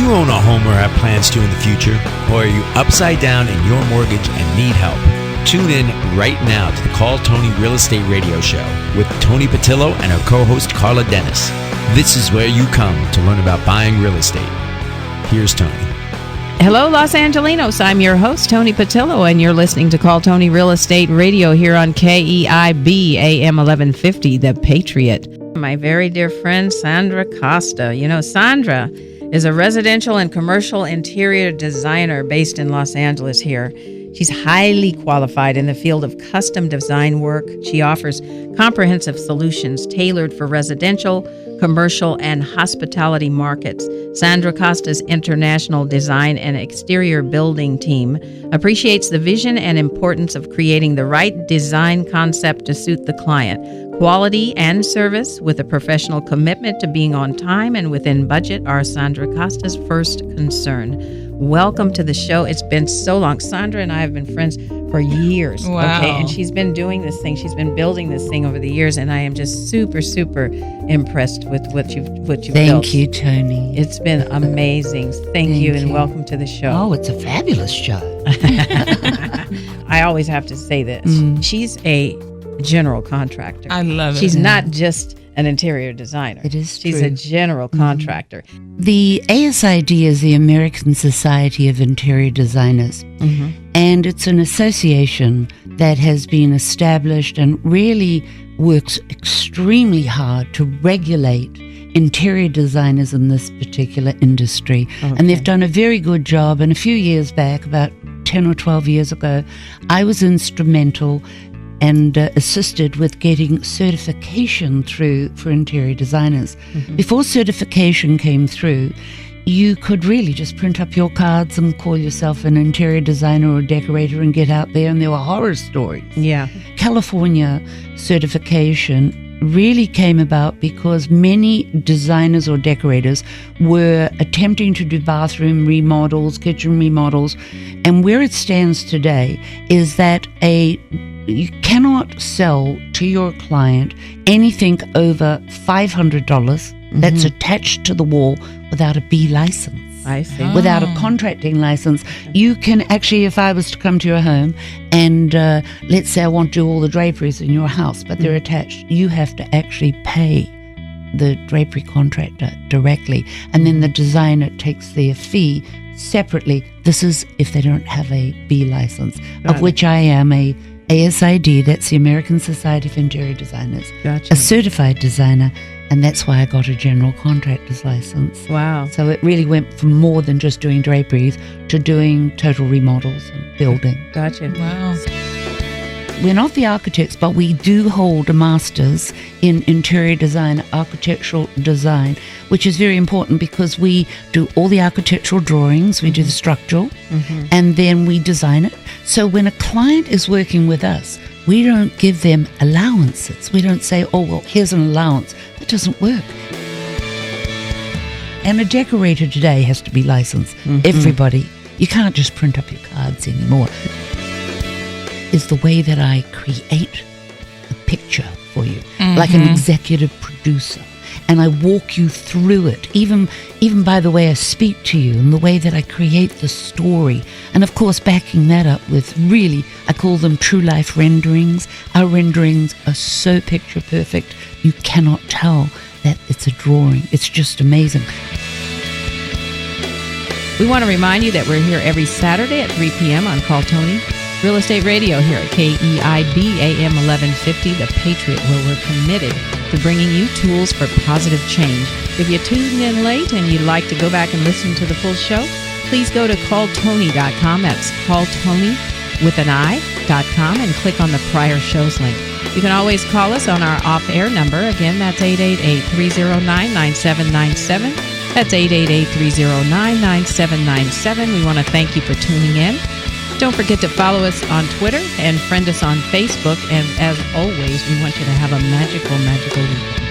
you own a home or have plans to in the future? Or are you upside down in your mortgage and need help? Tune in right now to the Call Toni Real Estate Radio Show with Toni Patillo and her co-host Carla Dennis. This is where you come to learn about buying real estate. Here's Toni. Hello, Los Angelinos. I'm your host, Toni Patillo, and you're listening to Call Toni Real Estate Radio here on KEIB AM 1150, The Patriot. My very dear friend, Sandra Costa. You know, Sandra is a residential and commercial interior designer based in Los Angeles here. She's highly qualified in the field of custom design work. She offers comprehensive solutions tailored for residential, commercial, and hospitality markets. Sandra Costa's international design and exterior building team appreciates the vision and importance of creating the right design concept to suit the client. Quality and service with a professional commitment to being on time and within budget are Sandra Costa's first concern. Welcome to the show. It's been so long. Sandra and I have been friends for years. Wow. Okay, and she's been doing this thing. She's been building this thing over the years, and I am just super, super impressed with what you've built. Thank you, Toni. It's been amazing. Thank you, and welcome to the show. Oh, it's a fabulous show. I always have to say this. She's a general contractor. I love it. She's not just an interior designer. It is She's true. a general contractor. The ASID is the American Society of Interior Designers, and it's an association that has been established and really works extremely hard to regulate interior designers in this particular industry. Okay. And they've done a very good job. And a few years back, about 10 or 12 years ago, I was instrumental and assisted with getting certification through for interior designers. Before certification came through, you could really just print up your cards and call yourself an interior designer or decorator and get out there, and there were horror stories. Yeah. California certification really came about because many designers or decorators were attempting to do bathroom remodels, kitchen remodels, and where it stands today is that you cannot sell to your client anything over $500 that's attached to the wall without a B license. I see. Without a contracting license. You can actually, if I was to come to your home and let's say I want to do all the draperies in your house, but they're attached, you have to actually pay the drapery contractor directly, and then the designer takes their fee separately. This is if they don't have a B license, of which I am a ASID, that's the American Society of Interior Designers, Gotcha. a certified designer, and that's why I got a general contractor's license. Wow. So it really went from more than just doing draperies to doing total remodels and building. Gotcha. Wow. We're not the architects, but we do hold a master's in interior design, architectural design, which is very important because we do all the architectural drawings, we do the structural, and then we design it. So when a client is working with us, we don't give them allowances. We don't say, oh, well, here's an allowance. That doesn't work. And a decorator today has to be licensed. Everybody. You can't just print up your cards anymore. Is the way that I create a picture for you, like an executive producer. And I walk you through it, even by the way I speak to you and the way that I create the story. And of course, backing that up with really, I call them true life renderings. Our renderings are so picture perfect, you cannot tell that it's a drawing. It's just amazing. We want to remind you that we're here every Saturday at 3 p.m. on Call Toni Real Estate Radio here at KEIB AM 1150, The Patriot, where we're committed to bringing you tools for positive change. If you tuned in late and you'd like to go back and listen to the full show, please go to calltoni.com. That's calltoni with an I.com and click on the prior shows link. You can always call us on our off-air number. Again, that's 888-309-9797. That's 888-309-9797. We want to thank you for tuning in. Don't forget to follow us on Twitter and friend us on Facebook. And as always, we want you to have a magical, magical week.